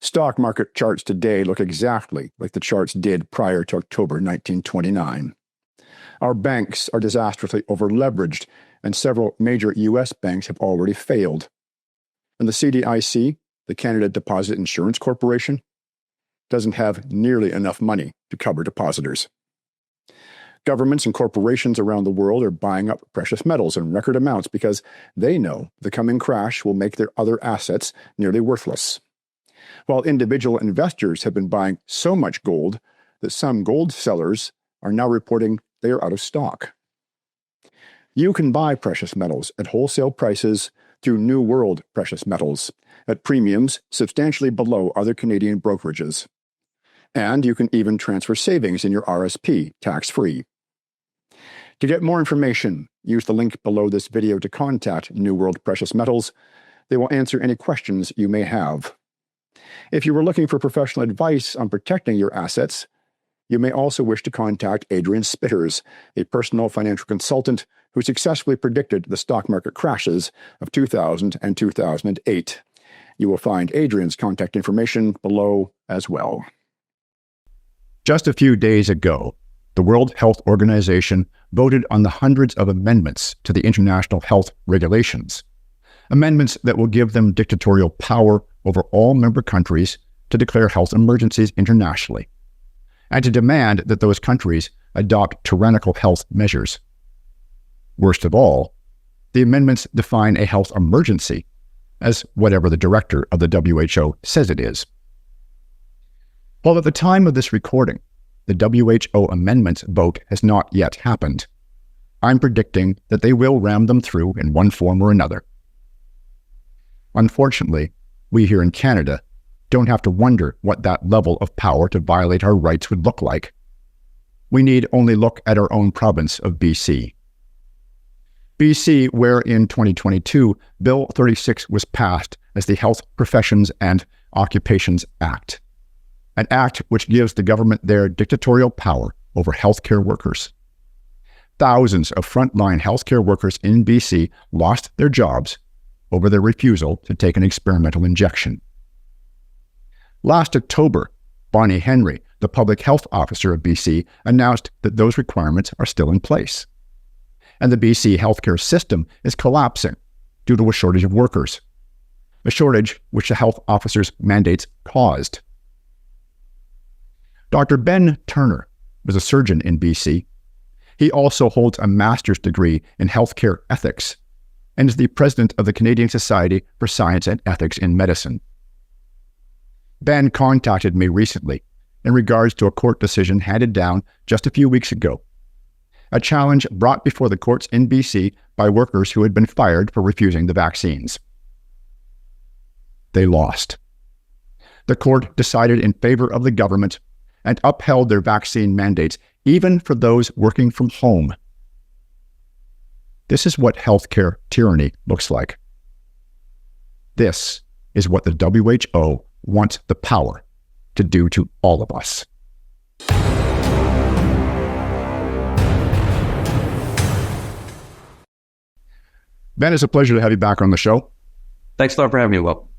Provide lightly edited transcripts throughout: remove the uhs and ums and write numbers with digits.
Stock market charts today look exactly like the charts did prior to October 1929. Our banks are disastrously overleveraged, and several major U.S. banks have already failed. And the CDIC, the Canada Deposit Insurance Corporation, doesn't have nearly enough money to cover depositors. Governments and corporations around the world are buying up precious metals in record amounts because they know the coming crash will make their other assets nearly worthless. While individual investors have been buying so much gold that some gold sellers are now reporting they are out of stock. You can buy precious metals at wholesale prices through New World Precious Metals at premiums substantially below other Canadian brokerages. And you can even transfer savings in your RSP tax-free. To get more information, use the link below this video to contact New World Precious Metals. They will answer any questions you may have. If you were looking for professional advice on protecting your assets, you may also wish to contact Adrian Spitters, a personal financial consultant who successfully predicted the stock market crashes of 2000 and 2008. You will find Adrian's contact information below as well. Just a few days ago, the World Health Organization voted on the hundreds of amendments to the international health regulations, amendments that will give them dictatorial power over all member countries to declare health emergencies internationally, and to demand that those countries adopt tyrannical health measures. Worst of all, the amendments define a health emergency as whatever the director of the WHO says it is. While at the time of this recording, the WHO amendments vote has not yet happened, I'm predicting that they will ram them through in one form or another. Unfortunately, we here in Canada don't have to wonder what that level of power to violate our rights would look like. We need only look at our own province of BC. BC, where in 2022, Bill 36 was passed as the Health Professions and Occupations Act, an act which gives the government their dictatorial power over healthcare workers. Thousands of frontline healthcare workers in BC lost their jobs over their refusal to take an experimental injection. Last October, Bonnie Henry, the public health officer of BC, announced that those requirements are still in place. And the BC healthcare system is collapsing due to a shortage of workers, a shortage which the health officer's mandates caused. Dr. Ben Turner was a surgeon in BC. He also holds a master's degree in healthcare ethics and is the president of the Canadian Society for Science and Ethics in Medicine. Ben contacted me recently in regards to a court decision handed down just a few weeks ago, a challenge brought before the courts in BC by workers who had been fired for refusing the vaccines. They lost. The court decided in favor of the government and upheld their vaccine mandates, even for those working from home. This is what healthcare tyranny looks like. This is what the WHO wants the power to do to all of us. Ben, it's a pleasure to have you back on the show. Thanks a lot for having me, Will.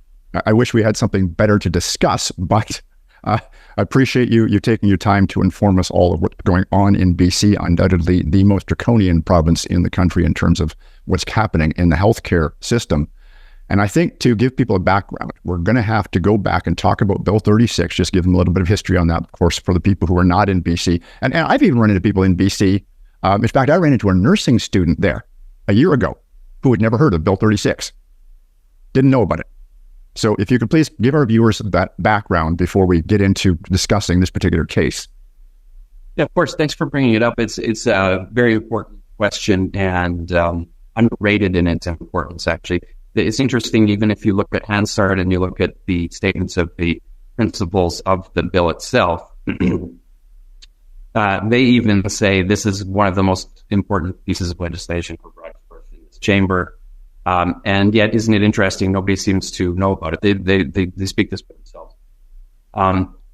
I wish we had something better to discuss, but I appreciate you taking your time to inform us all of what's going on in BC, undoubtedly the most draconian province in the country in terms of what's happening in the healthcare system. And I think to give people a background, we're going to have to go back and talk about Bill 36, just give them a little bit of history on that, of course, for the people who are not in BC. And I've even run into people in BC. In fact, I ran into a nursing student there a year ago who had never heard of Bill 36, didn't know about it. So if you could please give our viewers that background before we get into discussing this particular case. Yeah, of course. Thanks for bringing it up. It's a very important question and underrated in its importance, actually. It's interesting, even if you look at Hansard and you look at the statements of the principles of the bill itself, they even say this is one of the most important pieces of legislation for in this chamber. And yet, isn't it interesting? Nobody seems to know about it. They speak this for themselves.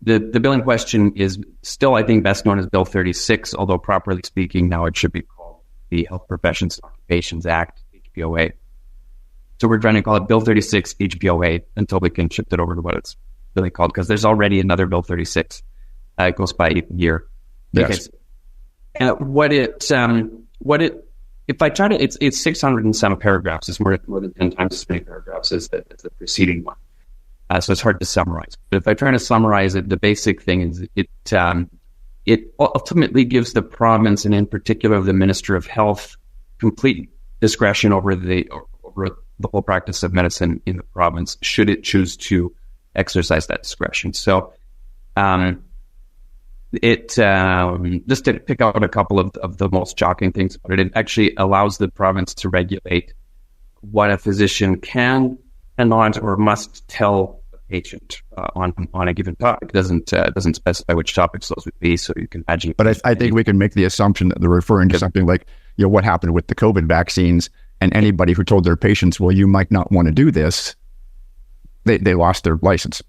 The bill in question is still, I think, best known as Bill 36, although properly speaking, now it should be called the Health Professions and Occupations Act, HPOA. So we're trying to call it Bill 36 HPOA until we can shift it over to what it's really called, because there's already another Bill 36. It goes by a year. Yes. If I try to, it's 600 and some paragraphs. It's more than 10 times as many paragraphs as the preceding one. So it's hard to summarize. But if I try to summarize it, the basic thing is it ultimately gives the province, and in particular the Minister of Health, complete discretion over the whole practice of medicine in the province, should it choose to exercise that discretion. So just to pick out a couple of the most shocking things about it, it actually allows the province to regulate what a physician can, cannot, or must tell a patient on a given topic. It doesn't specify which topics those would be, so you can imagine. But I think we can make the assumption that they're referring to something like, what happened with the COVID vaccines, and anybody who told their patients, well, you might not want to do this, they lost their license.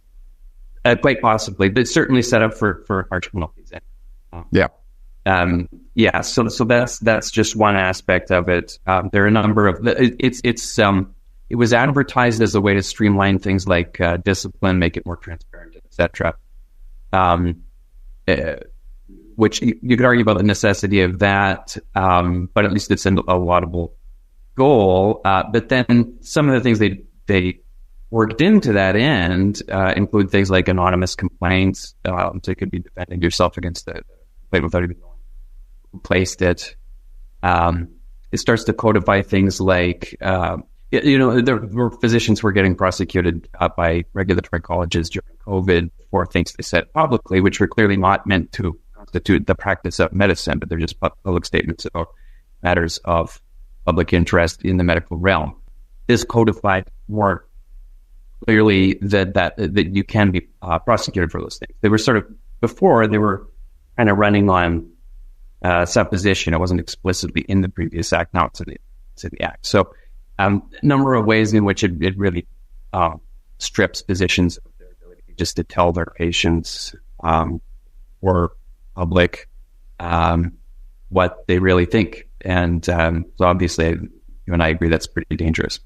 Quite possibly, but certainly set up for harsh penalties. So that's just one aspect of it. There are a number of it was advertised as a way to streamline things like discipline, make it more transparent, etc. Which you could argue about the necessity of that, but at least it's a laudable goal. But then some of the things they worked into that end include things like anonymous complaints, so you could be defending yourself against the complaint without even knowing who placed it. It starts to codify things like, there were physicians who were getting prosecuted by regulatory colleges during COVID for things they said publicly, which were clearly not meant to constitute the practice of medicine, but they're just public statements about matters of public interest in the medical realm. This codified more clearly that you can be prosecuted for those things. They were before they were kind of running on supposition. It wasn't explicitly in the previous act. Now it's in the act. So a number of ways in which it really strips physicians of their ability just to tell their patients or public what they really think. And so obviously you and I agree that's pretty dangerous.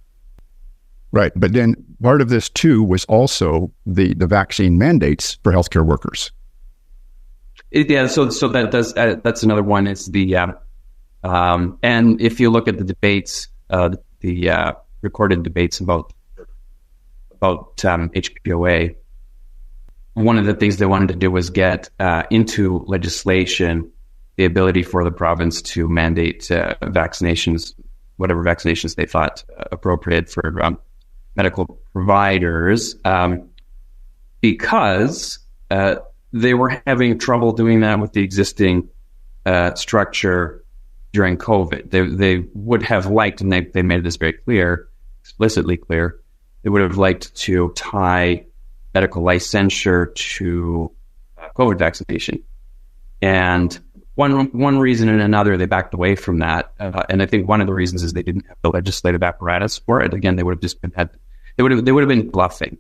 Right. But then part of this, too, was also the vaccine mandates for healthcare workers. So that's another one. Is the and if you look at the debates, the recorded debates about HPOA, one of the things they wanted to do was get into legislation the ability for the province to mandate vaccinations, whatever vaccinations they thought appropriate for medical providers, because they were having trouble doing that with the existing structure during COVID. They would have liked, and they made this very clear, explicitly clear, they would have liked to tie medical licensure to COVID vaccination. And one reason and another, they backed away from that. And I think one of the reasons is they didn't have the legislative apparatus for it. Again, they would have just they would have been bluffing,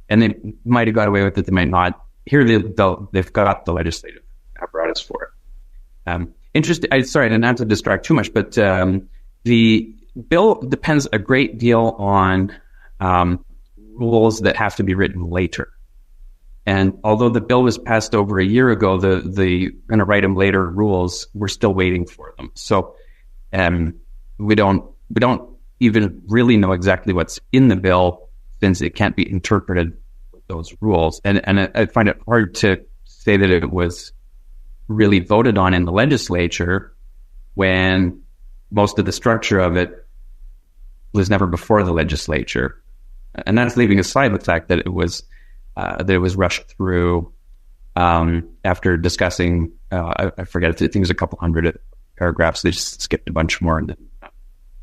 and they might have got away with it. They might not. Here they've got the legislative apparatus for it. Interesting. Sorry, not to distract too much, but the bill depends a great deal on rules that have to be written later. And although the bill was passed over a year ago, the going to write them later rules, we're still waiting for them. So we don't even really know exactly what's in the bill, since it can't be interpreted with those rules. And I find it hard to say that it was really voted on in the legislature when most of the structure of it was never before the legislature. And that's leaving aside the fact that it was rushed through after discussing, I forget, I think it was a couple hundred paragraphs. They just skipped a bunch more and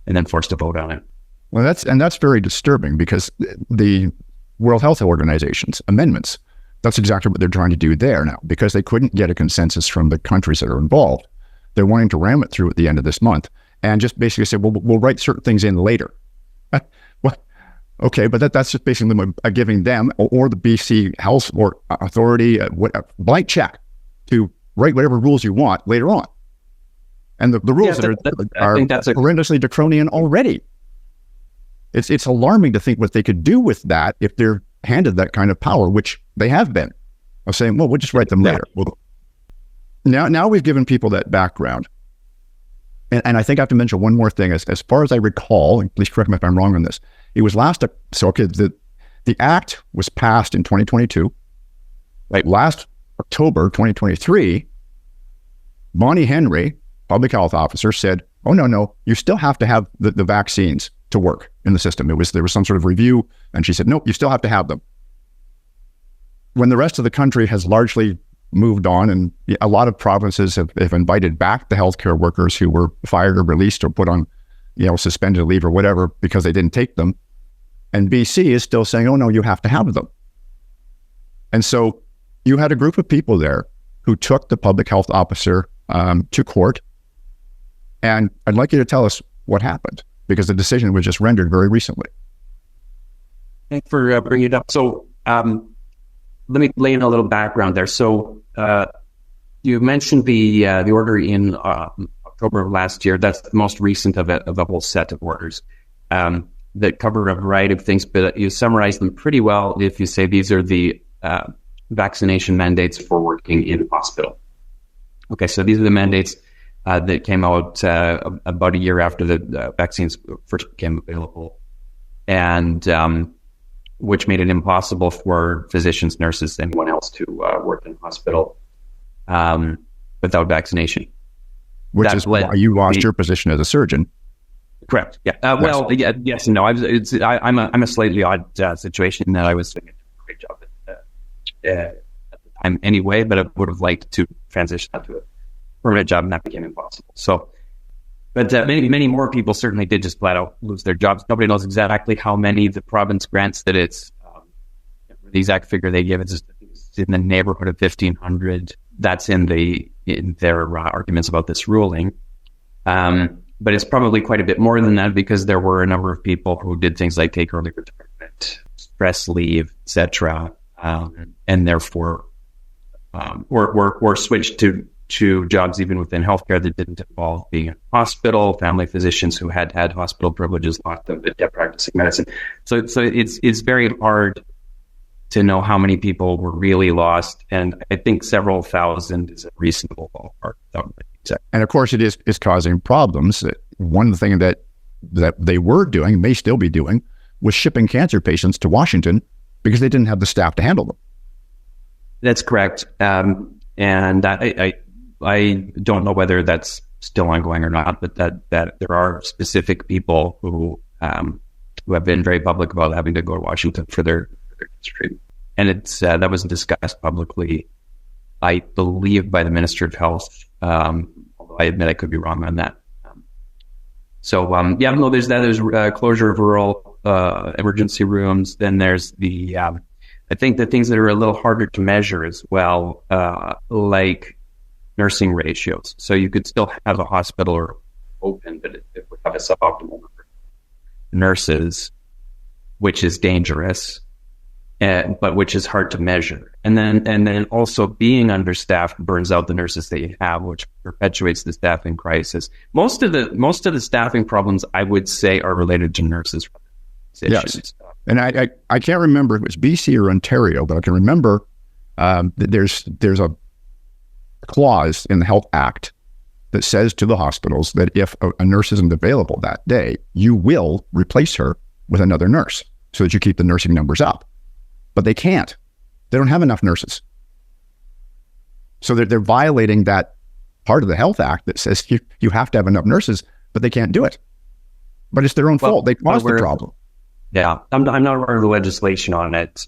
then forced a vote on it. Well, that's very disturbing, because the World Health Organization's amendments, that's exactly what they're trying to do there now, because they couldn't get a consensus from the countries that are involved. They're wanting to ram it through at the end of this month and just basically say, well, we'll write certain things in later. Well, okay, but that's just basically giving them or the BC Health or Authority a blank check to write whatever rules you want later on. And the rules are horrendously draconian already. It's alarming to think what they could do with that if they're handed that kind of power, which they have been, of saying, well, we'll just write them later. Well, now we've given people that background. And I think I have to mention one more thing. As far as I recall, and please correct me if I'm wrong on this, it was the act was passed in 2022. Right. Last October 2023, Bonnie Henry, public health officer, said, oh, no, you still have to have the vaccines to work in the system. There was some sort of review, and she said, nope, you still have to have them. When the rest of the country has largely moved on, and a lot of provinces have invited back the healthcare workers who were fired or released or put on, suspended leave or whatever because they didn't take them. And BC is still saying, oh, no, you have to have them. And so you had a group of people there who took the public health officer to court. And I'd like you to tell us what happened, because the decision was just rendered very recently. Thanks for bringing it up. So let me lay in a little background there. So you mentioned the order in October of last year. That's the most recent of a whole set of orders that cover a variety of things, but you summarize them pretty well if you say these are the vaccination mandates for working in hospital. Okay, so these are the mandates that came out about a year after the vaccines first became available, and which made it impossible for physicians, nurses, anyone else to work in hospital without vaccination. Which is why you lost your position as a surgeon. Correct. Yeah. Well, yes and no. I'm a slightly odd situation in that I was doing a great job at the time anyway, but I would have liked to transition out to a permanent job, and that became impossible. So, but many more people certainly did just flat out lose their jobs. Nobody knows exactly how many the province grants that it's. The exact figure they give is in the neighborhood of 1,500. That's in their arguments about this ruling. But it's probably quite a bit more than that, because there were a number of people who did things like take early retirement, stress leave, etc., and therefore were switched to jobs even within healthcare that didn't involve being in a hospital. Family physicians who had hospital privileges lost them, but kept practicing medicine. So it's very hard to know how many people were really lost, and I think several thousand is a reasonable ballpark. And of course, it is causing problems. One thing that they were doing, may still be doing, was shipping cancer patients to Washington because they didn't have the staff to handle them. That's correct. And I don't know whether that's still ongoing or not, but that there are specific people who have been very public about having to go to Washington for their treatment. And it's that wasn't discussed publicly, I believe, by the Minister of Health. Although I admit I could be wrong on that. There's that. There's closure of rural emergency rooms. Then there's the I think the things that are a little harder to measure as well, like nursing ratios. So you could still have a hospital open, but it would have a suboptimal number of nurses, which is dangerous. But which is hard to measure, and then also being understaffed burns out the nurses that you have, which perpetuates the staffing crisis. Most of the staffing problems, I would say, are related to nurses. Yes, and I can't remember if it was BC or Ontario, but I can remember that there's a clause in the Health Act that says to the hospitals that if a nurse isn't available that day, you will replace her with another nurse so that you keep the nursing numbers up. But they can't. They don't have enough nurses. So they're violating that part of the Health Act that says you have to have enough nurses, but they can't do it. But it's their own fault. They caused the problem. Yeah, I'm not aware of the legislation on it.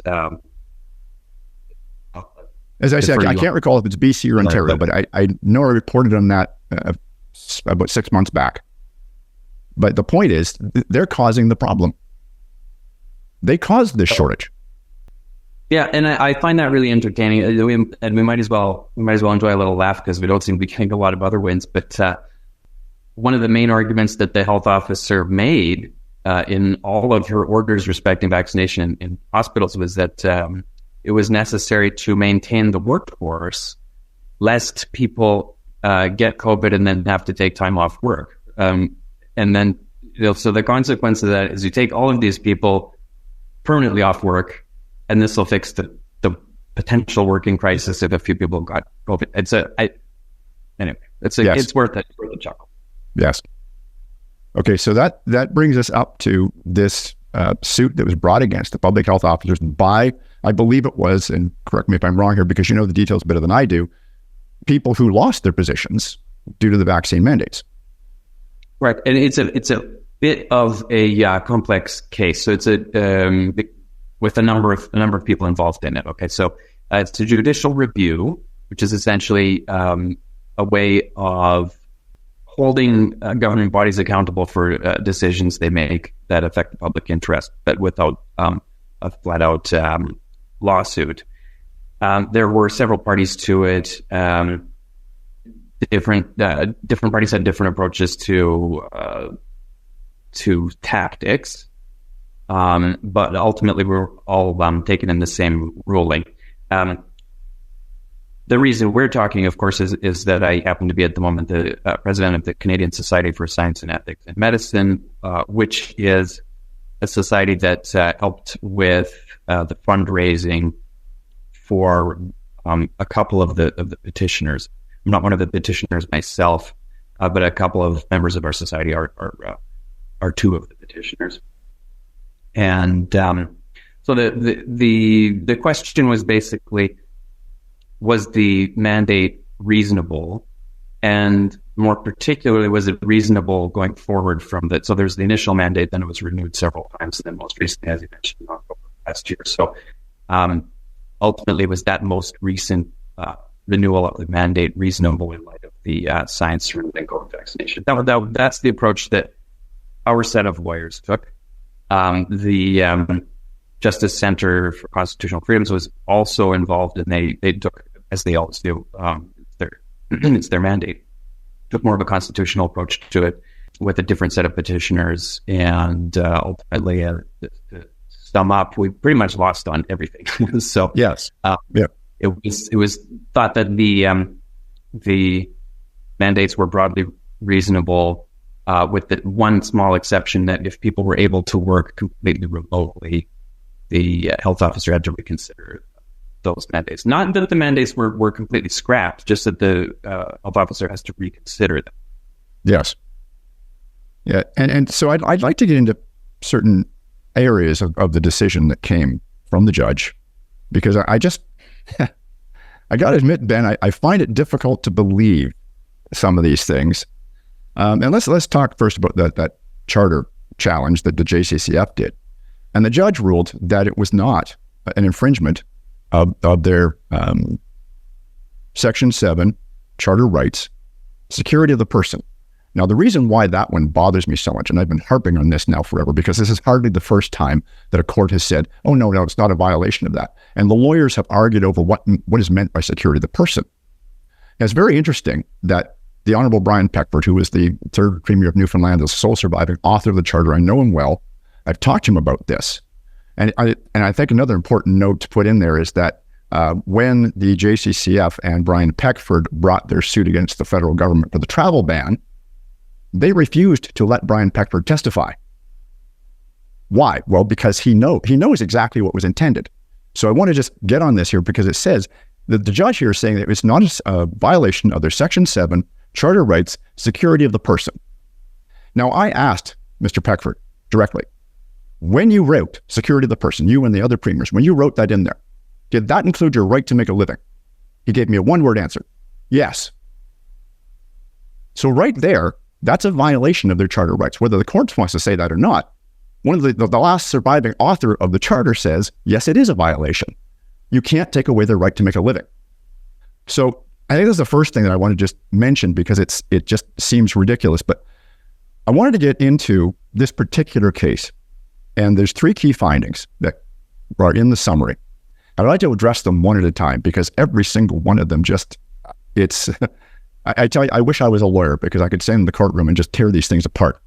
As I said, I can't recall if it's BC or Ontario, but I know I reported on that about 6 months back. But the point is, they're causing the problem. They caused this shortage. Yeah, and I find that really entertaining. And we might as well enjoy a little laugh because we don't seem to be getting a lot of other wins. But one of the main arguments that the health officer made in all of her orders respecting vaccination in hospitals was that it was necessary to maintain the workforce, lest people get COVID and then have to take time off work. And then, so the consequence of that is you take all of these people permanently off work. and this will fix the potential working crisis if a few people got COVID. Anyway, it's worth it for the chuckle. Yes. Okay, so that brings us up to this suit that was brought against the public health officers by, I believe it was, and correct me if I'm wrong here because you know the details better than I do, people who lost their positions due to the vaccine mandates. Right, and it's a bit of a complex case. So it's with a number of people involved in it. Okay, so it's a judicial review, which is essentially a way of holding governing bodies accountable for decisions they make that affect the public interest, but without a flat-out lawsuit. There were several parties to it. Different parties had different approaches to tactics, but ultimately we're all taken in the same ruling. The reason we're talking, of course, is that I happen to be at the moment the president of the Canadian Society for Science and Ethics in Medicine, which is a society that helped with the fundraising for a couple of the petitioners. I'm not one of the petitioners myself, but a couple of members of our society are two of the petitioners. And so the question was basically, was the mandate reasonable? And more particularly, was it reasonable going forward from that? So there's the initial mandate, then it was renewed several times, and then most recently, as you mentioned, in October last year. So ultimately, was that most recent renewal of the mandate reasonable in light of the science surrounding COVID vaccination? That's the approach that our set of lawyers took. The Justice Center for Constitutional Freedoms was also involved, and they took, as they always do, it's their mandate, took more of a constitutional approach to it with a different set of petitioners. And ultimately, to sum up, we pretty much lost on everything. So yes, it was thought that the mandates were broadly reasonable, with the one small exception that if people were able to work completely remotely, the health officer had to reconsider those mandates. Not that the mandates were completely scrapped, just that the health officer has to reconsider them. Yes. Yeah, and so I'd like to get into certain areas of the decision that came from the judge, because I just, I got to admit, Ben, I find it difficult to believe some of these things. And let's talk first about that charter challenge that the JCCF did. And the judge ruled that it was not an infringement of their Section 7 charter rights, security of the person. Now, the reason why that one bothers me so much, and I've been harping on this now forever, because this is hardly the first time that a court has said, oh, no, it's not a violation of that. And the lawyers have argued over what is meant by security of the person. And it's very interesting that the Honorable Brian Peckford, who was the third Premier of Newfoundland, the sole surviving author of the charter, I know him well. I've talked to him about this. And I think another important note to put in there is that when the JCCF and Brian Peckford brought their suit against the federal government for the travel ban, they refused to let Brian Peckford testify. Why? Well, because he knows exactly what was intended. So I want to just get on this here, because it says that the judge here is saying that it's not a violation of their Section 7 charter rights, security of the person. Now, I asked Mr. Peckford directly, when you wrote security of the person, you and the other premiers, when you wrote that in there, did that include your right to make a living? He gave me a one-word answer. Yes. So right there, that's a violation of their charter rights. Whether the court wants to say that or not, one of the last surviving author of the charter says, yes, it is a violation. You can't take away their right to make a living. So I think that's the first thing that I want to just mention, because it just seems ridiculous. But I wanted to get into this particular case. And there's 3 key findings that are in the summary. I'd like to address them one at a time, because every single one of them I tell you, I wish I was a lawyer, because I could stand in the courtroom and just tear these things apart.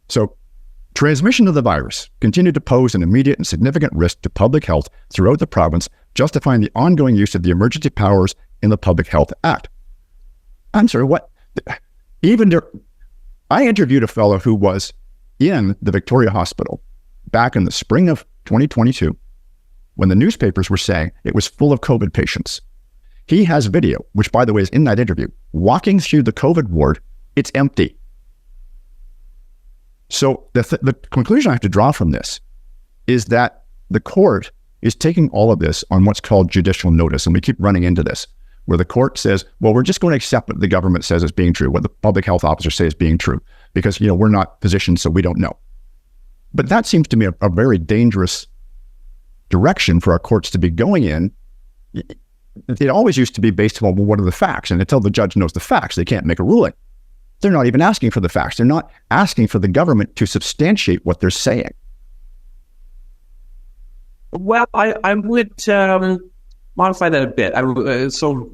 So, transmission of the virus continued to pose an immediate and significant risk to public health throughout the province, justifying the ongoing use of the emergency powers in the Public Health Act. I'm sorry, what? I interviewed a fellow who was in the Victoria Hospital back in the spring of 2022, when the newspapers were saying it was full of COVID patients. He has video, which, by the way, is in that interview, walking through the COVID ward. It's empty. So the conclusion I have to draw from this is that the court is taking all of this on what's called judicial notice. And we keep running into this, where the court says, well, we're just going to accept what the government says is being true, what the public health officers say is being true, because, we're not physicians, so we don't know. But that seems to me a very dangerous direction for our courts to be going in. It always used to be based on, well, what are the facts? And until the judge knows the facts, they can't make a ruling. They're not even asking for the facts. They're not asking for the government to substantiate what they're saying. Well, I would modify that a bit. So,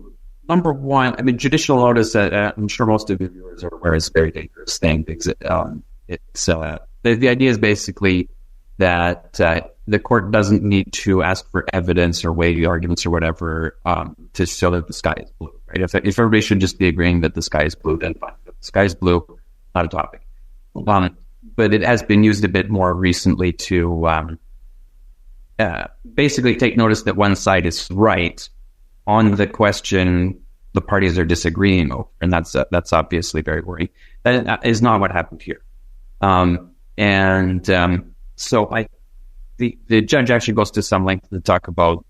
number one, judicial notice, I'm sure most of your viewers are aware, is a very dangerous thing. Because the idea is basically that the court doesn't need to ask for evidence or weigh arguments or whatever to show that the sky is blue, right? If everybody should just be agreeing that the sky is blue, then fine. If the sky is blue, not a topic. But it has been used a bit more recently to basically take notice that one side is right on the question the parties are disagreeing over, and that's obviously very worrying. That is not what happened here. So the judge actually goes to some length to talk about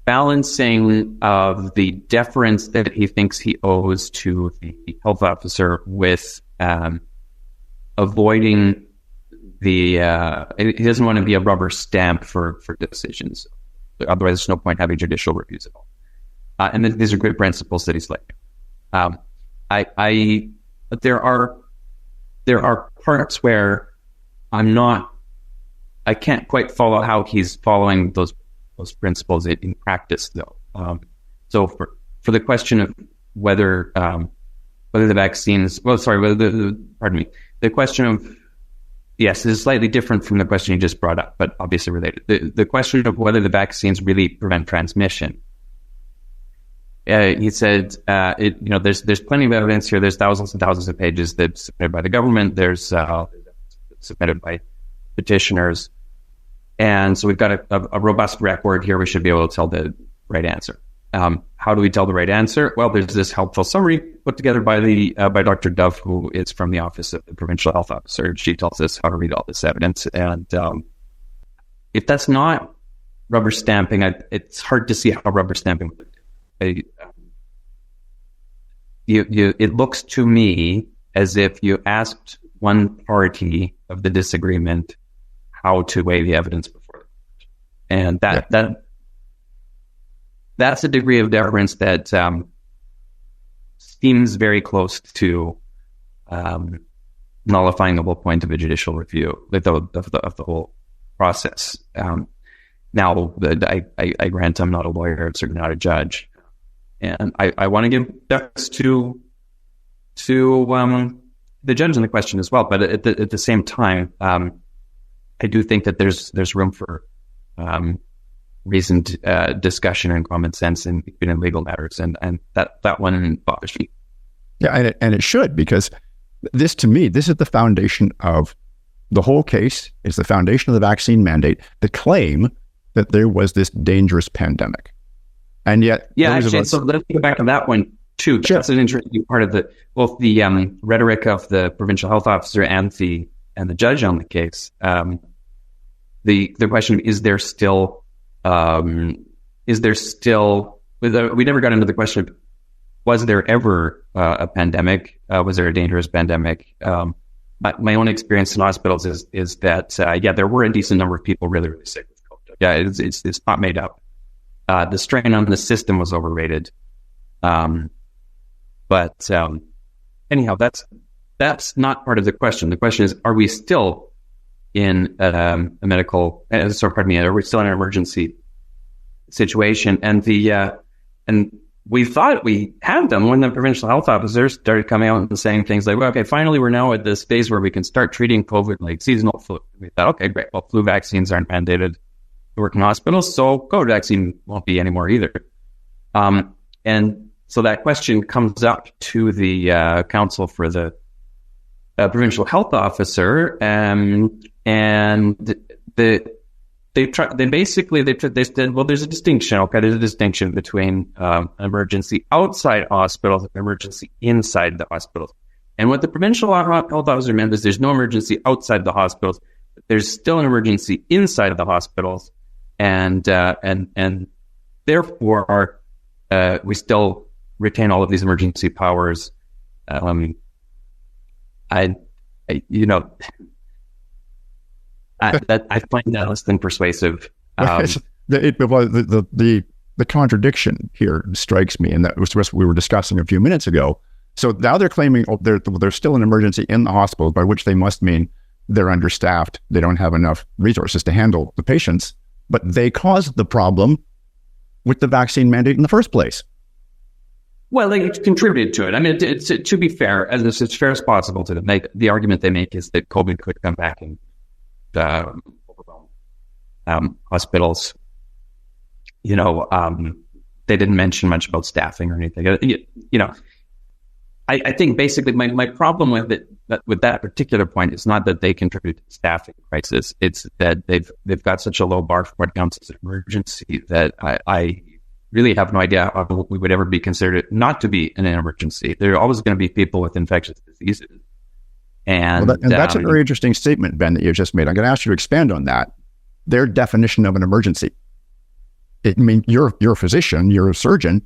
balancing of the deference that he thinks he owes to the health officer with avoiding he doesn't want to be a rubber stamp for decisions. Otherwise, there's no point having judicial reviews at all. And these are good principles that he's like. There are parts where I can't quite follow how he's following those principles in practice, though. So for the question of whether the vaccines, the question of, yes, it's slightly different from the question you just brought up, but obviously related. The question of whether the vaccines really prevent transmission. He said, there's plenty of evidence here. There's thousands and thousands of pages that's submitted by the government. There's submitted by petitioners. And so we've got a robust record here. We should be able to tell the right answer. How do we tell the right answer? Well, there's this helpful summary put together by Dr. Dove, who is from the Office of the Provincial Health Officer. She tells us how to read all this evidence. And if that's not rubber stamping, it's hard to see how rubber stamping would do. It looks to me as if you asked one party of the disagreement how to weigh the evidence before the court. And that's a degree of deference that seems very close to nullifying the whole point of a judicial review of the whole process. Now, I grant I'm not a lawyer, I'm certainly not a judge, and I want to give deference to the judge in the question as well. But at the same time, I do think that there's room for reasoned discussion and common sense in legal matters, and that one bothers me. Yeah, and it should, because this, to me, this is the foundation of the whole case. It's the foundation of the vaccine mandate, the claim that there was this dangerous pandemic. And yet... Yeah, actually, so let's go back on that one, too. Sure. That's an interesting part of both the rhetoric of the provincial health officer and the judge on the case. The question, is there still... we never got into the question of, was there ever a pandemic? Was there a dangerous pandemic? My own experience in hospitals is that, there were a decent number of people really, really sick with COVID. Yeah, it's not made up. The strain on the system was overrated. But anyhow, that's not part of the question. The question is, are we still in are we still in an emergency situation? And we thought we had them when the provincial health officers started coming out and saying things like, well, okay, finally we're now at this phase where we can start treating COVID like seasonal flu. We thought, okay, great. Well, flu vaccines aren't mandated to work in hospitals, so COVID vaccine won't be anymore either. And so that question comes up to the counsel for the provincial health officer, and they said, well, there's a distinction. Okay, there's a distinction between emergency outside hospitals and emergency inside the hospitals. And what the provincial health officer meant is there's no emergency outside the hospitals. There's still an emergency inside of the hospitals, and therefore we still retain all of these emergency powers. I find that less than persuasive. The contradiction here strikes me, and that was what we were discussing a few minutes ago. So now they're claiming there's still an emergency in the hospital, by which they must mean they're understaffed. They don't have enough resources to handle the patients, but they caused the problem with the vaccine mandate in the first place. Well, they contributed to it. I mean, to be fair, as it's fair as possible to them, the argument they make is that COVID could come back and overwhelm hospitals. They didn't mention much about staffing or anything. I think basically my problem with that particular point is not that they contribute to the staffing crisis. It's that they've got such a low bar for what counts as an emergency that I really have no idea how we would ever be considered not to be an emergency. There are always going to be people with infectious diseases. And that's a very interesting statement, Ben, that you just made. I'm going to ask you to expand on that. Their definition of an emergency. You're a physician, you're a surgeon.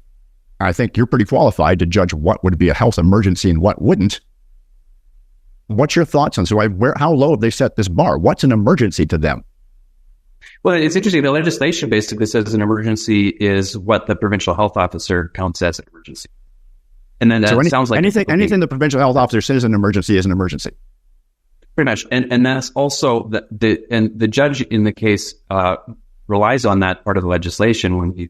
I think you're pretty qualified to judge what would be a health emergency and what wouldn't. What's your thoughts on how low have they set this bar? What's an emergency to them? Well, it's interesting. The legislation basically says an emergency is what the provincial health officer counts as an emergency. And then sounds like anything the provincial health officer says an emergency is an emergency. Pretty much. And that's also the judge in the case relies on that part of the legislation when he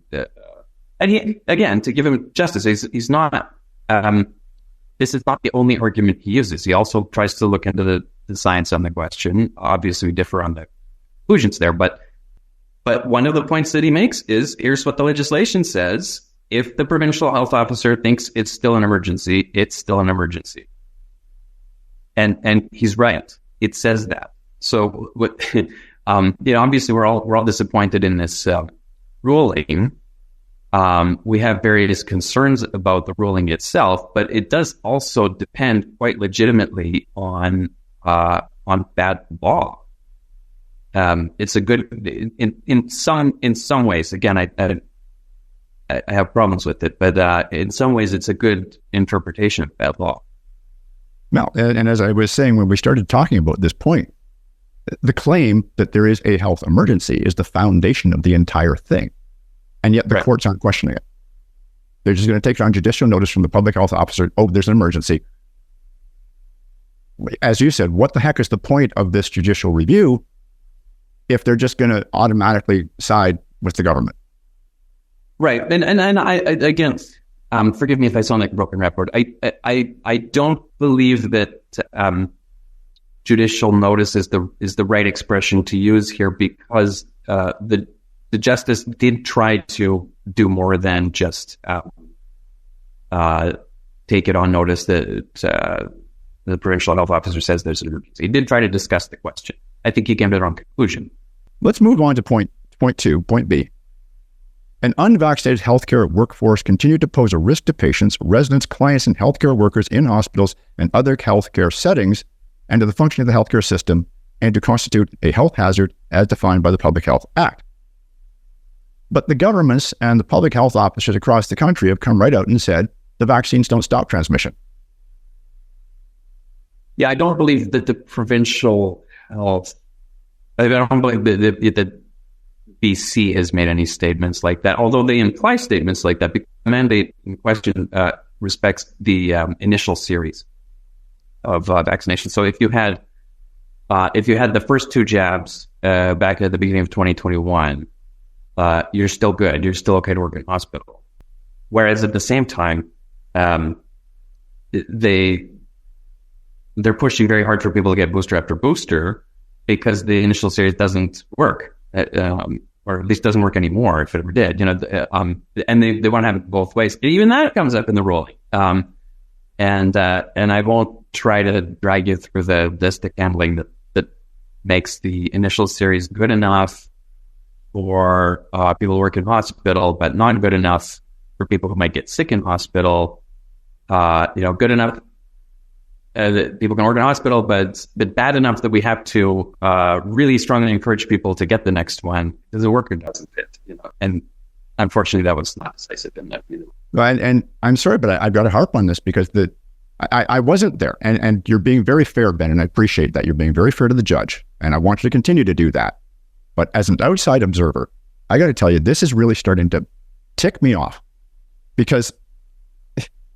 again, to give him justice, he's not this is not the only argument he uses. He also tries to look into the science on the question. Obviously we differ on the conclusions there, but one of the points that he makes is, here's what the legislation says. If the provincial health officer thinks it's still an emergency, it's still an emergency. And he's right. It says that. So what, obviously we're all disappointed in this ruling. We have various concerns about the ruling itself, but it does also depend quite legitimately on bad law. It's a good in some ways. Again, I have problems with it, but in some ways, it's a good interpretation of bad law. Now, and as I was saying when we started talking about this point, the claim that there is a health emergency is the foundation of the entire thing, and yet the courts aren't questioning it. They're just going to take it on judicial notice from the public health officer. Oh, there's an emergency. As you said, what the heck is the point of this judicial review if they're just going to automatically side with the government? Right. And I again, forgive me if I sound like a broken record. I don't believe that judicial notice is the right expression to use here, because the justice did try to do more than just take it on notice that the provincial health officer says there's an emergency. He did try to discuss the question. I think he came to the wrong conclusion. Let's move on to point B. An unvaccinated healthcare workforce continued to pose a risk to patients, residents, clients, and healthcare workers in hospitals and other healthcare settings, and to the functioning of the healthcare system, and to constitute a health hazard as defined by the Public Health Act. But the governments and the public health officers across the country have come right out and said the vaccines don't stop transmission. Yeah, I don't believe that the provincial health, I don't believe that BC has made any statements like that, although they imply statements like that, because the mandate in question respects the initial series of vaccination. So if you had the first two jabs back at the beginning of 2021, you're still good. You're still okay to work in hospital. Whereas at the same time, they're pushing very hard for people to get booster after booster because the initial series doesn't work, or at least doesn't work anymore if it ever did. And they want to have it both ways. Even that comes up in the ruling. And I won't try to drag you through the stick handling that makes the initial series good enough for people who work in hospital, but not good enough for people who might get sick in hospital. Good enough that people can work in hospital, but bad enough that we have to really strongly encourage people to get the next one because the worker doesn't fit. And unfortunately, that was not decisive in that view. And I'm sorry, but I've got to harp on this because I wasn't there. And you're being very fair, Ben, and I appreciate that. You're being very fair to the judge, and I want you to continue to do that. But as an outside observer, I got to tell you, this is really starting to tick me off because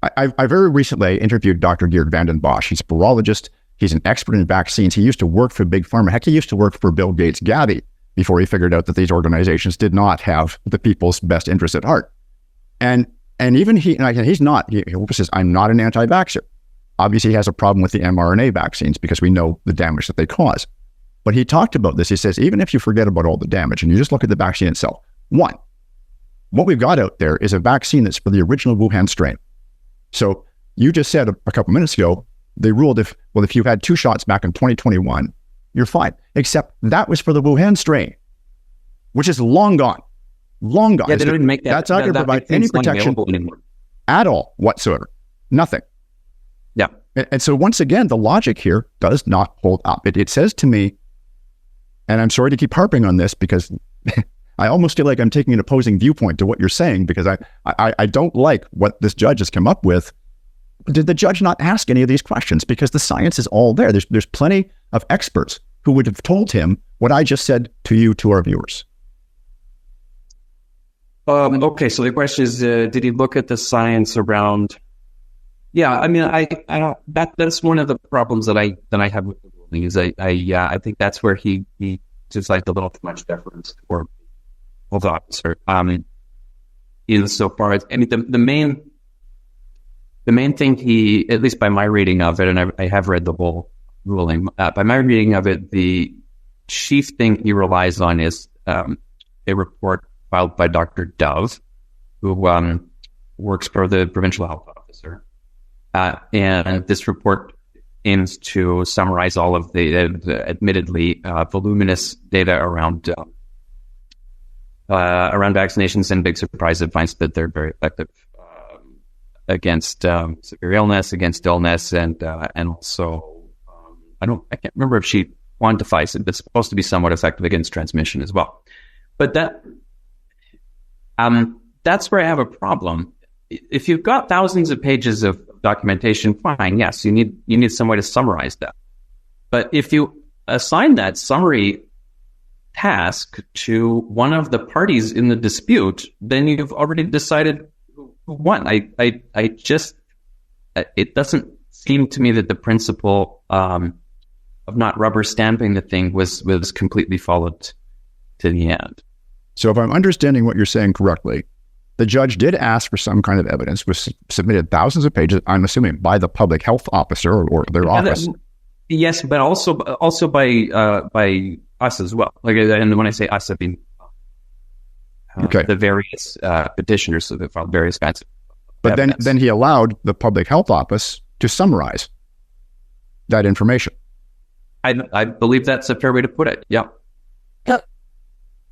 I very recently interviewed Dr. Geert Vanden Bossche. He's a virologist. He's an expert in vaccines. He used to work for Big Pharma. Heck, he used to work for Bill Gates' Gavi before he figured out that these organizations did not have the people's best interests at heart. And even he's not, he says, I'm not an anti-vaxxer. Obviously, he has a problem with the mRNA vaccines because we know the damage that they cause. But he talked about this. He says, even if you forget about all the damage and you just look at the vaccine itself, one, what we've got out there is a vaccine that's for the original Wuhan strain. So you just said a couple minutes ago, they ruled if you had 2 shots back in 2021, you're fine. Except that was for the Wuhan strain, which is long gone. Long gone. Yeah, they don't even make that. That's not going to provide any protection at all whatsoever. Nothing. Yeah. And so once again, the logic here does not hold up. It says to me, and I'm sorry to keep harping on this because I almost feel like I'm taking an opposing viewpoint to what you're saying because I don't like what this judge has come up with. Did the judge not ask any of these questions? Because the science is all there. There's plenty of experts who would have told him what I just said to you, to our viewers. Okay, so the question is, did he look at the science around? Yeah, I mean, that's one of the problems that I have with the ruling is I think that's where he just like a little too much deference or health officer. Insofar as the main thing he, at least by my reading of it, and I have read the whole ruling, by my reading of it, the chief thing he relies on is a report filed by Dr. Dove, who works for the provincial health officer. And this report aims to summarize all of the admittedly voluminous data around vaccinations, and big surprise, it finds that they're very effective against severe illness, against illness, and also I can't remember if she quantifies it, but it's supposed to be somewhat effective against transmission as well. But that's where I have a problem. If you've got thousands of pages of documentation, fine, yes, you need some way to summarize that. But if you assign that summary task to one of the parties in the dispute, then you've already decided who won. I just, it doesn't seem to me that the principle of not rubber stamping the thing was completely followed to the end. So if I'm understanding what you're saying correctly, the judge did ask for some kind of evidence, was submitted thousands of pages, I'm assuming, by the public health officer or their office. Yes, but also by us as well. Like, and when I say us, I mean the various petitioners that filed various kinds of evidence. But then he allowed the public health office to summarize that information. I believe that's a fair way to put it. Yeah.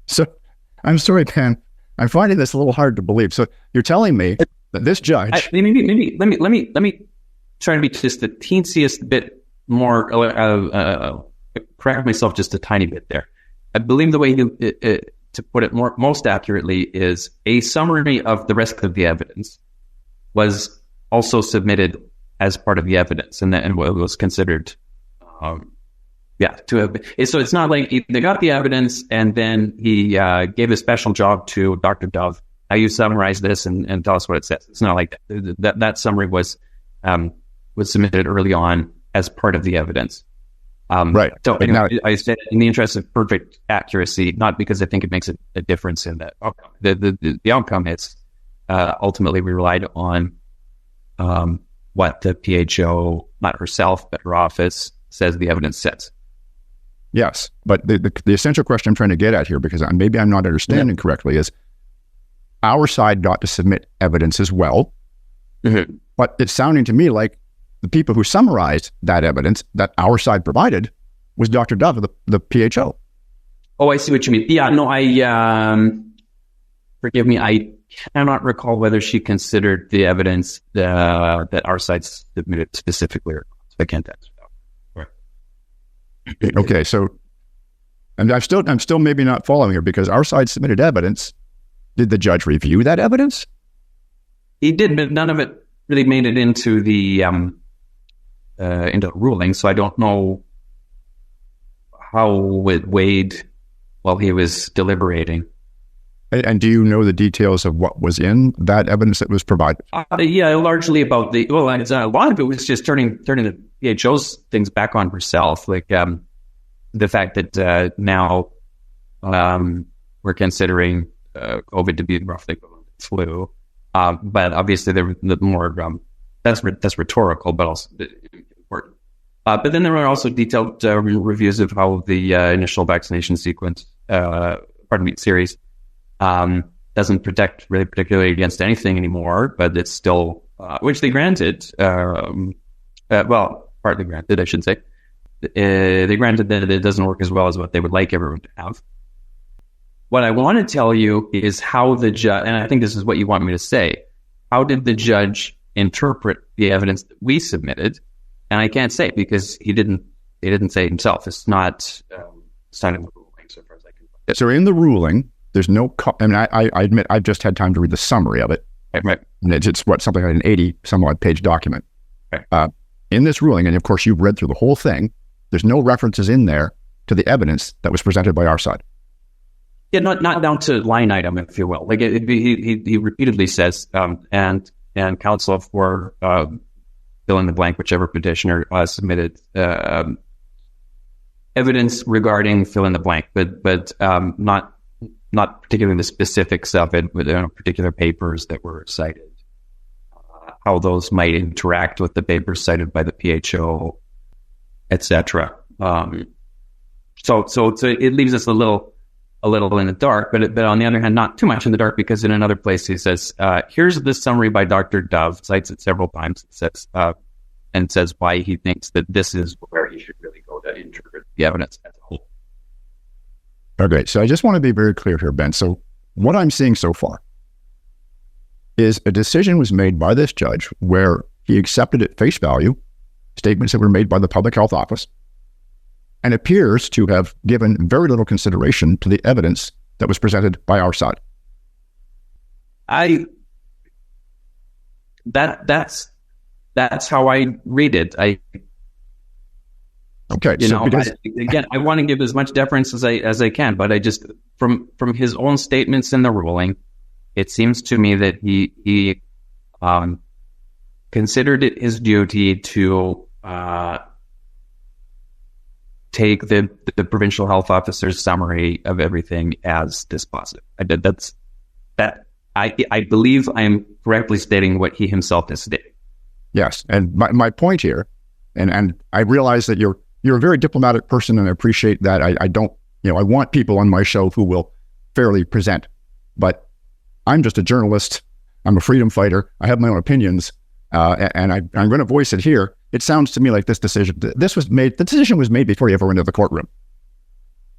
So I'm sorry, Pan. I'm finding this a little hard to believe. So you're telling me that this judge... Maybe let me try to be just the teensiest bit more, correct myself just a tiny bit there. I believe the way to put it most accurately is a summary of the rest of the evidence was also submitted as part of the evidence, and was considered... to have been. So it's not like they got the evidence and then he gave a special job to Dr. Dove. Now you summarize this and tell us what it says. It's not like that. That summary was submitted early on as part of the evidence. Right. So anyway, I said in the interest of perfect accuracy, not because I think it makes a difference in the outcome. The outcome is ultimately we relied on what the PHO, not herself, but her office says the evidence says. Yes, but the essential question I'm trying to get at here, because maybe I'm not understanding correctly, is our side got to submit evidence as well, but it's sounding to me like the people who summarized that evidence that our side provided was Dr. Dove, the PHO. Oh, I see what you mean. Yeah, no, forgive me, I cannot recall whether she considered the evidence that our side submitted specifically or not. So I can't answer that. Right. Okay, so and I'm still maybe not following her because our side submitted evidence. Did the judge review that evidence? He did, but none of it really made it into the ruling. So I don't know how it weighed while he was deliberating. And do you know the details of what was in that evidence that was provided? Yeah, largely about a lot of it was just turning the PHO's things back on herself, like the fact that now we're considering COVID to be roughly equivalent to flu, but obviously there was more. That's rhetorical, but also important. But then there were also detailed reviews of how the initial vaccination series doesn't protect really particularly against anything anymore, but it's still, which they granted, partly granted, I should say. They granted that it doesn't work as well as what they would like everyone to have. What I want to tell you is how the judge, and I think this is what you want me to say, how did the judge interpret the evidence that we submitted? And I can't say because he didn't say it himself. It's not in the ruling, so far as I can find it. So in the ruling, there's no, I admit I've just had time to read the summary of it. Right. And it's something like an 80-some-odd page document. Right. In this ruling, and of course you've read through the whole thing, there's no references in there to the evidence that was presented by our side. Yeah, not down to line item, if you will. Like he repeatedly says, and counsel for fill in the blank, whichever petitioner submitted evidence regarding fill in the blank, but not particularly the specifics of it, with particular papers that were cited, how those might interact with the papers cited by the PHO, etc. So it leaves us a little in the dark, but on the other hand, not too much in the dark, because in another place he says, here's the summary by Dr. Dove, cites it several times, and says why he thinks that this is where he should really go to interpret the evidence as a whole. Okay, so I just want to be very clear here, Ben. So what I'm seeing so far is a decision was made by this judge where he accepted at face value statements that were made by the Public Health Office and appears to have given very little consideration to the evidence that was presented by our side. That's how I read it. Okay, I want to give as much deference as I can, but I just from his own statements in the ruling, it seems to me that he considered it his duty to take the provincial health officer's summary of everything as dispositive. I believe I am correctly stating what he himself is stating. Yes, and my point here, and I realize that you're a very diplomatic person, and I appreciate that. I don't, I want people on my show who will fairly present, but I'm just a journalist. I'm a freedom fighter. I have my own opinions, and I'm going to voice it here. It sounds to me like the decision was made before you ever went into the courtroom.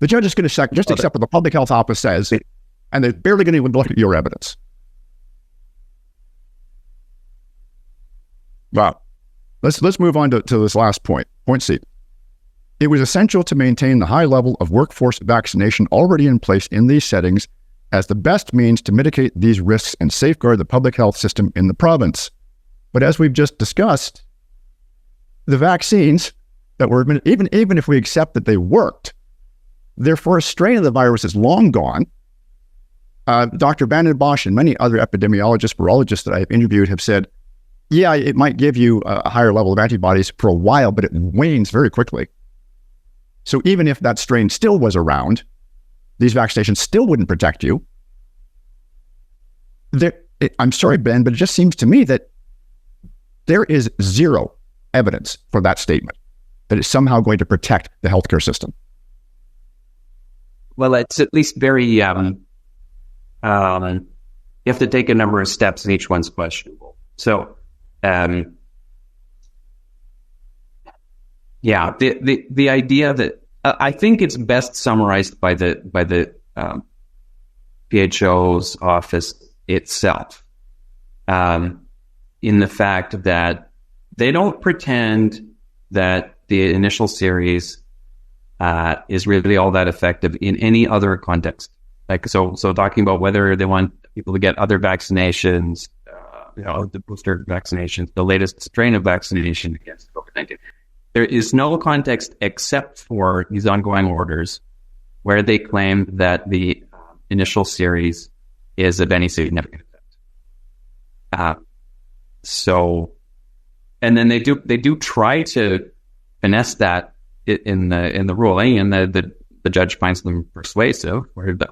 The judge is going to just accept what the Public Health Office says, and they're barely going to even look at your evidence. Wow. Let's move on to this last point. Point C. It was essential to maintain the high level of workforce vaccination already in place in these settings as the best means to mitigate these risks and safeguard the public health system in the province. But as we've just discussed, the vaccines that were administered, even if we accept that they worked, therefore a strain of the virus is long gone. Dr. Brandon Bosch and many other epidemiologists, virologists that I've interviewed have said, yeah, it might give you a higher level of antibodies for a while, but it wanes very quickly. So even if that strain still was around, these vaccinations still wouldn't protect you. I'm sorry, Ben, but it just seems to me that there is zero evidence for that statement, that it's somehow going to protect the healthcare system. Well, it's at least very, you have to take a number of steps and each one's questionable. So, the idea that I think it's best summarized by the PHO's office itself, in the fact that they don't pretend that the initial series is really all that effective in any other context. Like so talking about whether they want people to get other vaccinations, the booster vaccinations, the latest strain of vaccination against COVID-19. There is no context except for these ongoing orders where they claim that the initial series is of any significant effect. And then they do try to finesse that in the ruling, and the judge finds them persuasive.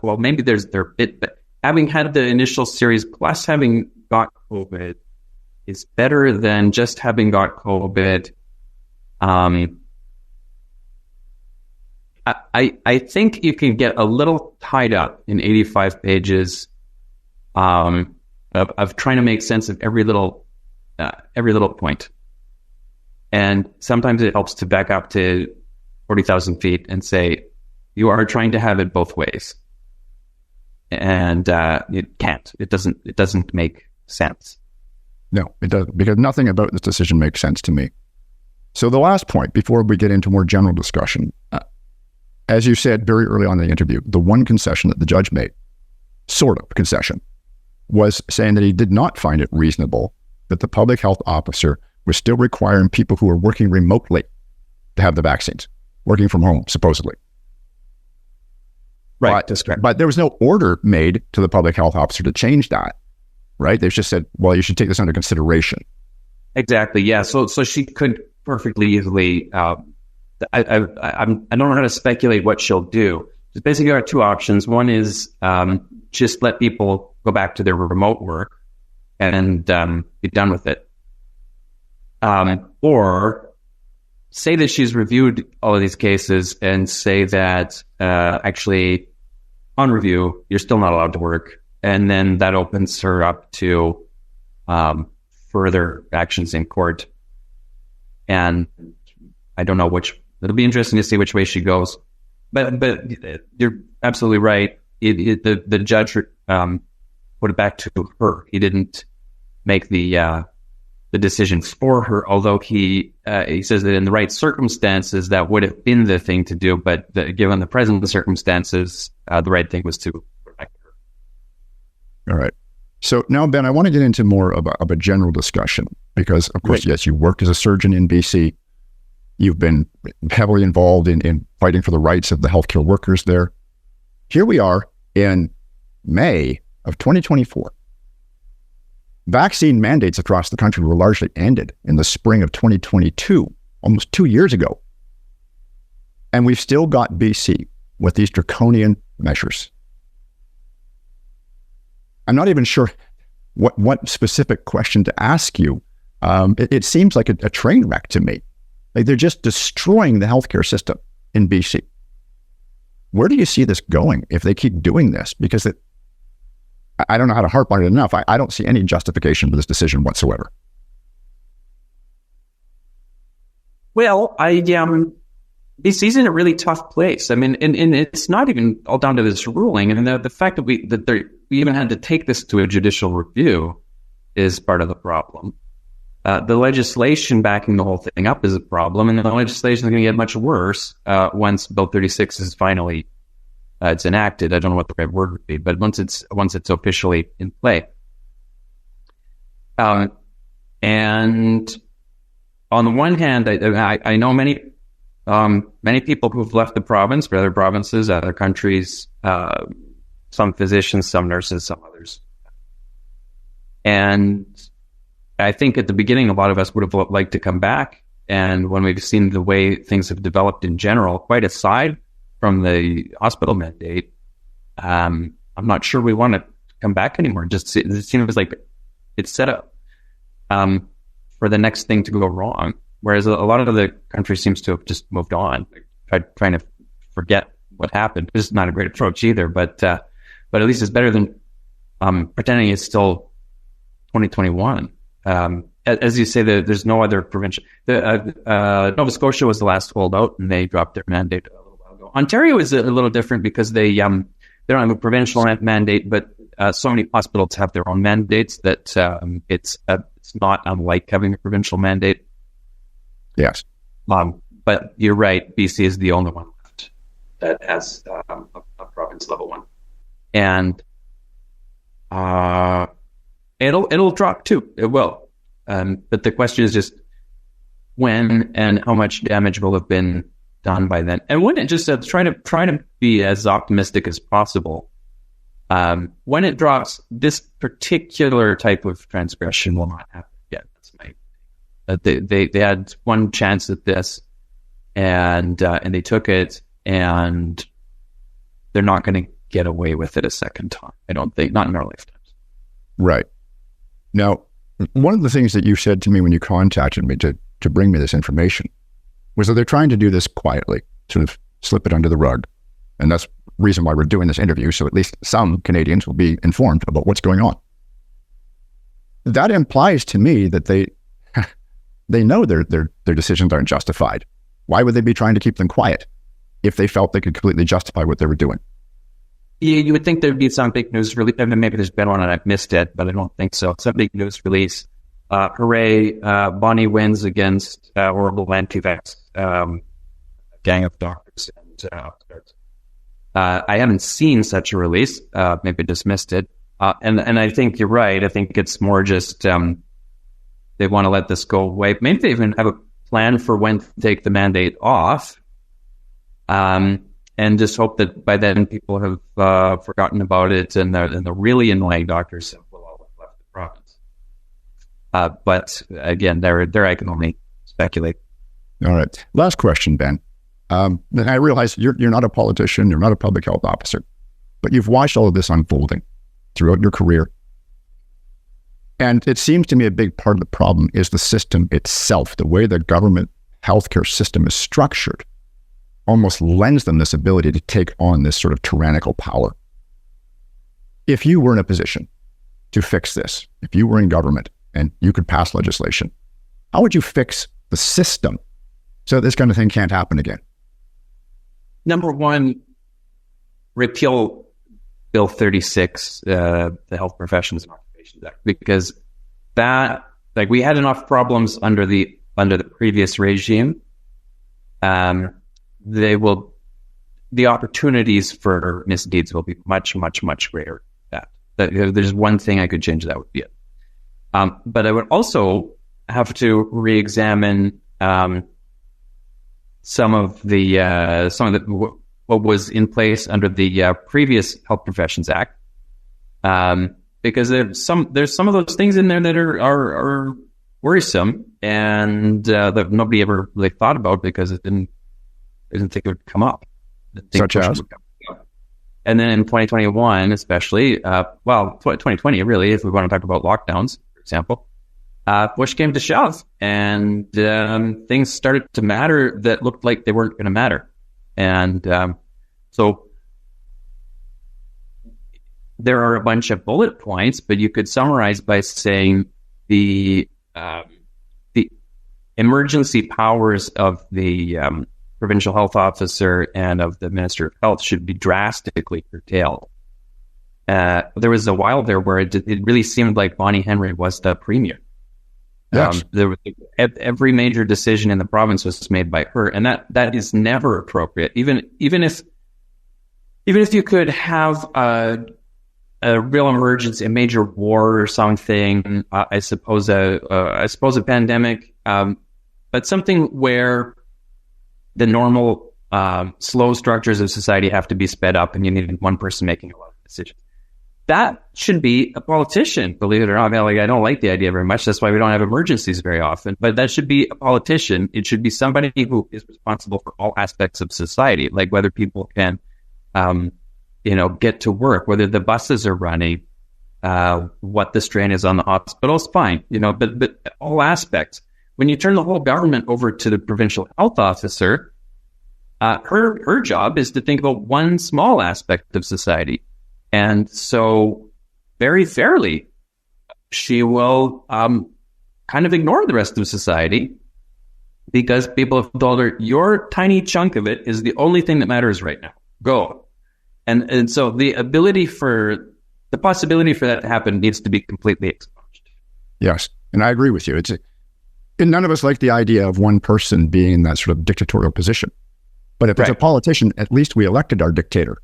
Well, maybe they're a bit, but having had the initial series plus having got COVID is better than just having got COVID. I think you can get a little tied up in 85 pages of trying to make sense of every little point. And sometimes it helps to back up to 40,000 feet and say, you are trying to have it both ways. And it can't. It doesn't make sense. No, it doesn't, because nothing about this decision makes sense to me. So the last point, before we get into more general discussion, as you said very early on in the interview, the one concession that the judge made, sort of concession, was saying that he did not find it reasonable that the public health officer was still requiring people who were working remotely to have the vaccines, working from home, supposedly. Right, that's correct. But there was no order made to the public health officer to change that, right? They just said, well, you should take this under consideration. Exactly, yeah. So she could perfectly easily, I don't know how to speculate what she'll do. There's basically there are two options. One is just let people go back to their remote work and be done with it. Or say that she's reviewed all of these cases and say that actually on review, you're still not allowed to work. And then that opens her up to further actions in court. And I don't know it'll be interesting to see which way she goes. But you're absolutely right. The judge put it back to her. He didn't make the decision for her, although he says that in the right circumstances that would have been the thing to do, but given the present circumstances, the right thing was to protect her. All right. So now, Ben, I want to get into more of a general discussion because, of course, yes, you worked as a surgeon in BC. You've been heavily involved in fighting for the rights of the healthcare workers there. Here we are in May of 2024. Vaccine mandates across the country were largely ended in the spring of 2022, almost 2 years ago. And we've still got BC with these draconian measures. I'm not even sure what specific question to ask you. It seems like a train wreck to me. Like they're just destroying the healthcare system in BC. Where do you see this going if they keep doing this? Because I don't know how to harp on it enough. I don't see any justification for this decision whatsoever. Well, BC's in a really tough place. I mean, and it's not even all down to this ruling. I mean, the fact that we even had to take this to a judicial review is part of the problem. The legislation backing the whole thing up is a problem, and the legislation is going to get much worse once Bill 36 is finally it's enacted. I don't know what the right word would be, but once it's officially in play. And on the one hand, I know many people who've left the province for other provinces, other countries, some physicians, some nurses, some others. And I think at the beginning, a lot of us would have liked to come back. And when we've seen the way things have developed in general, quite aside from the hospital mandate, I'm not sure we want to come back anymore. It seems like it's set up for the next thing to go wrong. Whereas a lot of the country seems to have just moved on, trying to forget what happened. This is not a great approach either, but at least it's better than pretending it's still 2021. As you say, there's no other provincial. Nova Scotia was the last holdout, and they dropped their mandate a little Ontario is a little different because they don't have a provincial mandate, but so many hospitals have their own mandates that it's not unlike having a provincial mandate. Yes. But you're right. BC is the only one left that has a province level one, and it'll drop too. It will. But the question is just when and how much damage will have been done by then. And when it just try to be as optimistic as possible. When it drops, this particular type of transgression will not happen again. That's my. They had one chance at this, and they took it, and they're not going to get away with it a second time. I don't think, not in our lifetimes. Right. Now, one of the things that you said to me when you contacted me to bring me this information was that they're trying to do this quietly, sort of slip it under the rug. And that's the reason why we're doing this interview, so at least some Canadians will be informed about what's going on. That implies to me that they know their decisions aren't justified. Why would they be trying to keep them quiet if they felt they could completely justify what they were doing? Yeah, you would think there'd be some big news release. Maybe there's been one and I've missed it, but I don't think so. Some big news release. Hooray, Bonnie wins against horrible anti-vax gang of doctors and experts. I haven't seen such a release. Maybe dismissed it. And I think you're right. I think it's more just they want to let this go away. Maybe they even have a plan for when to take the mandate off. And just hope that by then people have forgotten about it and the really annoying doctors will all have left the province. But again, I can only speculate. All right. Last question, Ben. And I realize you're not a politician, you're not a public health officer, but you've watched all of this unfolding throughout your career. And it seems to me a big part of the problem is the system itself. The way the government healthcare system is structured almost lends them this ability to take on this sort of tyrannical power. If you were in a position to fix this, if you were in government and you could pass legislation, how would you fix the system so this kind of thing can't happen again? Number one, repeal Bill 36, the Health Professions and Occupations Act, because that, like, we had enough problems under the previous regime. The opportunities for misdeeds will be much, much, much greater. There's one thing I could change, that would be it. But I would also have to re-examine some of what was in place under the previous Health Professions Act, because there's some of those things in there that are worrisome and that nobody ever really thought about because it didn't think it would come up. Such as? And then in 2021, especially, 2020 really, if we want to talk about lockdowns, for example, push came to shove and things started to matter that looked like they weren't going to matter. And so there are a bunch of bullet points, but you could summarize by saying the emergency powers of the provincial health officer and of the Minister of Health should be drastically curtailed. There was a while there where it really seemed like Bonnie Henry was the premier. Yes. Every major decision in the province was made by her, and that is never appropriate. Even if you could have a real emergency, a major war or something, I suppose a pandemic, but something where the normal slow structures of society have to be sped up, and you need one person making a lot of decisions. That should be a politician, believe it or not. I don't like the idea very much. That's why we don't have emergencies very often. But that should be a politician. It should be somebody who is responsible for all aspects of society, like whether people can, get to work, whether the buses are running, what the strain is on the hospitals, fine. But all aspects. When you turn the whole government over to the provincial health officer, her job is to think about one small aspect of society. And so very fairly, she will kind of ignore the rest of society because people have told her, your tiny chunk of it is the only thing that matters right now. Go. And so the possibility for that to happen needs to be completely expunged. Yes, and I agree with you. And none of us like the idea of one person being in that sort of dictatorial position. But if it's a politician, at least we elected our dictator.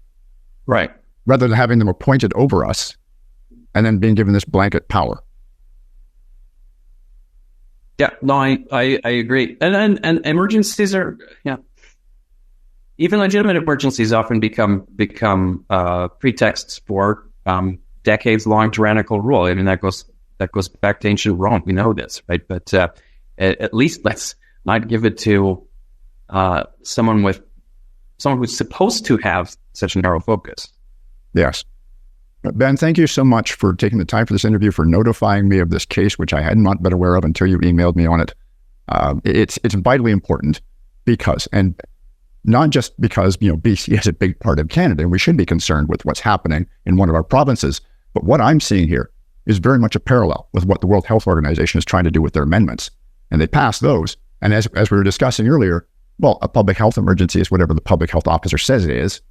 Right. Rather than having them appointed over us and then being given this blanket power. Yeah, no, I agree. And emergencies are, even legitimate emergencies often become pretexts for decades-long tyrannical rule. I mean, that goes back to ancient Rome. We know this, right? But at least let's not give it to someone who's supposed to have such a narrow focus. Yes. Ben, thank you so much for taking the time for this interview, for notifying me of this case, which I had not been aware of until you emailed me on it. It's vitally important because, and not just because, BC is a big part of Canada, and we should be concerned with what's happening in one of our provinces, but what I'm seeing here is very much a parallel with what the World Health Organization is trying to do with their amendments. And they passed those. And as we were discussing earlier, well, a public health emergency is whatever the public health officer says it is.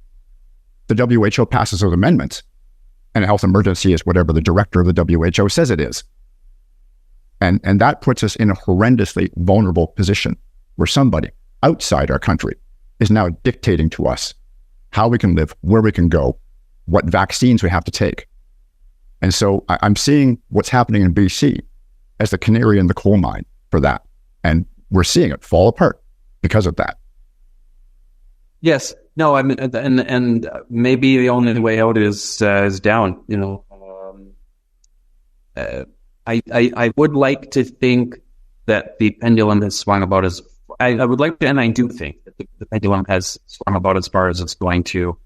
The WHO passes those amendments, and a health emergency is whatever the director of the WHO says it is. And that puts us in a horrendously vulnerable position where somebody outside our country is now dictating to us how we can live, where we can go, what vaccines we have to take. And so I'm seeing what's happening in BC as the canary in the coal mine for that. And we're seeing it fall apart because of that. Yes. No, I mean, and maybe the only way out is down. I would like to think that the pendulum has swung about as I would like to, and I do think that the pendulum has swung about as far as it's going to,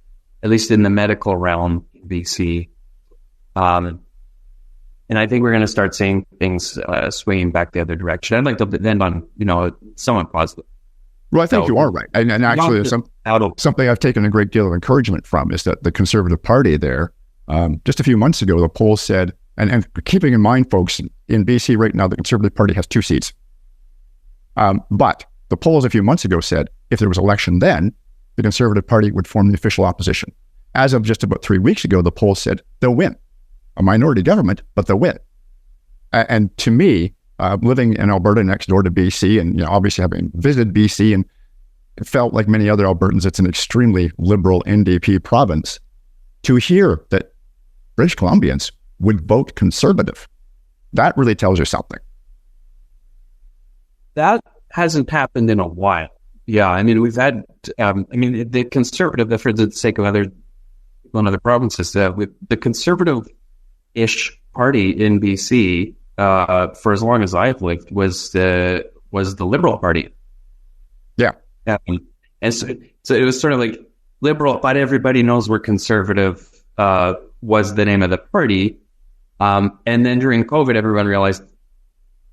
at least in the medical realm in BC. And I think we're going to start seeing things swinging back the other direction. I'd like to end on, somewhat positive. Well, I think you are right. And actually, something I've taken a great deal of encouragement from is that the Conservative Party there, just a few months ago, the polls said, and keeping in mind, folks, in BC right now, the Conservative Party has 2 seats. But the polls a few months ago said if there was election then, the Conservative Party would form the official opposition. As of just about 3 weeks ago, the polls said they'll win. A minority government, but they'll win. And to me, living in Alberta next door to BC, and obviously having visited BC, and it felt like many other Albertans, it's an extremely liberal NDP province. To hear that British Columbians would vote Conservative, that really tells you something. That hasn't happened in a while. Yeah, I mean, we've had, the Conservative, for the sake of other provinces, with the Conservative-ish party in BC, for as long as I've lived, was the Liberal Party. Yeah. And so it was sort of like liberal, but everybody knows we're conservative, was the name of the party. And then during COVID, everyone realized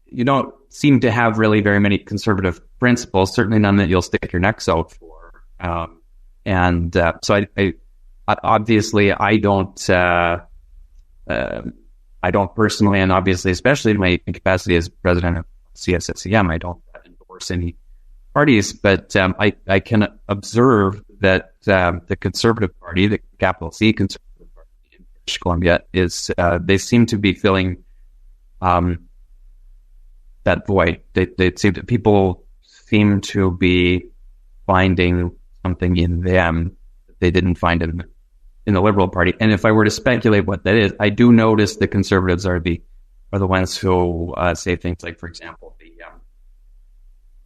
you don't seem to have really very many conservative principles, certainly none that you'll stick your necks out for. So I obviously I don't personally, and obviously, especially in my capacity as president of CSSCM, I don't endorse any parties, but I can observe that the Conservative Party, the capital C Conservative Party in British Columbia, they seem to be filling that void. People seem to be finding something in them that they didn't find in the Liberal Party. And if I were to speculate what that is, I do notice the Conservatives are the ones who say things like, for example,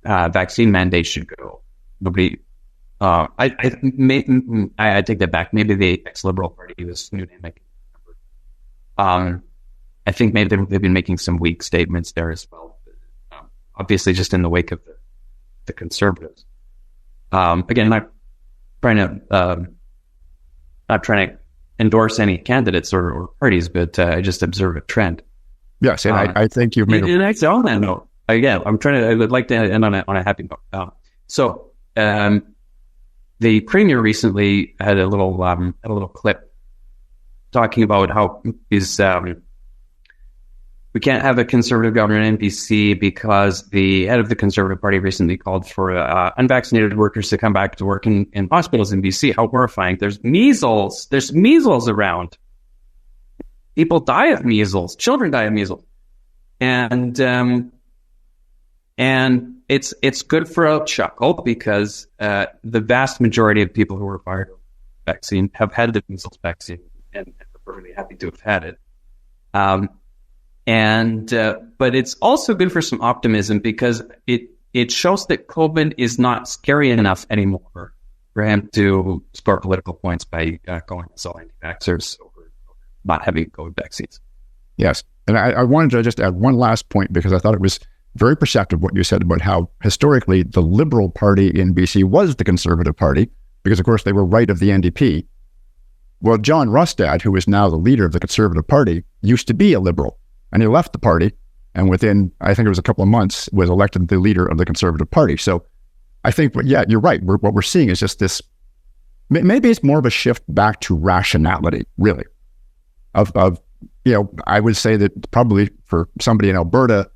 the vaccine mandate should go. Nobody. I take that back. Maybe the ex-Liberal Party, this new name, I can't remember. I think maybe they've been making some weak statements there as well. Obviously, just in the wake of the Conservatives. Again, I'm not trying to endorse any candidates or parties, but I just observe a trend. Yes, and I think you've made. And actually, on that note, again, I would like to end on a happy note. The Premier recently had a little clip talking about how we've we can't have a conservative government in BC because the head of the Conservative Party recently called for unvaccinated workers to come back to work in hospitals in BC. How horrifying. There's measles. There's measles around. People die of measles. Children die of measles. And it's good for a chuckle because the vast majority of people who are fired of vaccine have had the measles vaccine and are perfectly happy to have had it. But it's also good for some optimism because it shows that COVID is not scary enough anymore for him to score political points by going as all anti-vaxxers over not having COVID vaccines. Yes. And I wanted to just add one last point because I thought it was very perceptive what you said about how historically the Liberal Party in BC was the Conservative Party because, of course, they were right of the NDP. Well, John Rustad, who is now the leader of the Conservative Party, used to be a Liberal. And he left the party, and within, I think it was a couple of months, was elected the leader of the Conservative Party. So I think, yeah, you're right. What we're seeing is just this, maybe it's more of a shift back to rationality, really. I would say that probably for somebody in Alberta,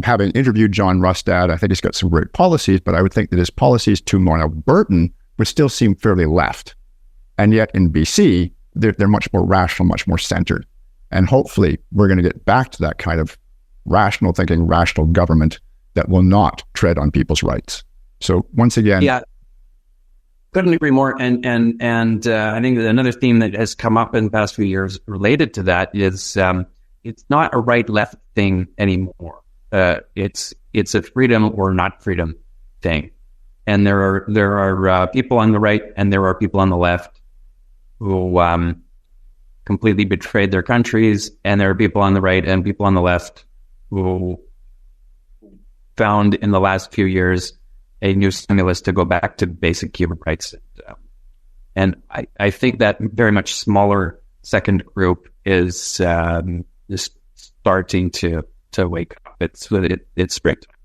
having interviewed John Rustad, I think he's got some great policies, but I would think that his policies to more Albertan would still seem fairly left. And yet in BC, they're much more rational, much more centered. And hopefully we're going to get back to that kind of rational thinking, rational government that will not tread on people's rights. So once again... Yeah, couldn't agree more. And I think another theme that has come up in the past few years related to that is it's not a right-left thing anymore. It's a freedom or not freedom thing. And there are people on the right and there are people on the left who completely betrayed their countries, and there are people on the right and people on the left who found in the last few years a new stimulus to go back to basic human rights. And I think that very much smaller second group is starting to wake up. It's springtime.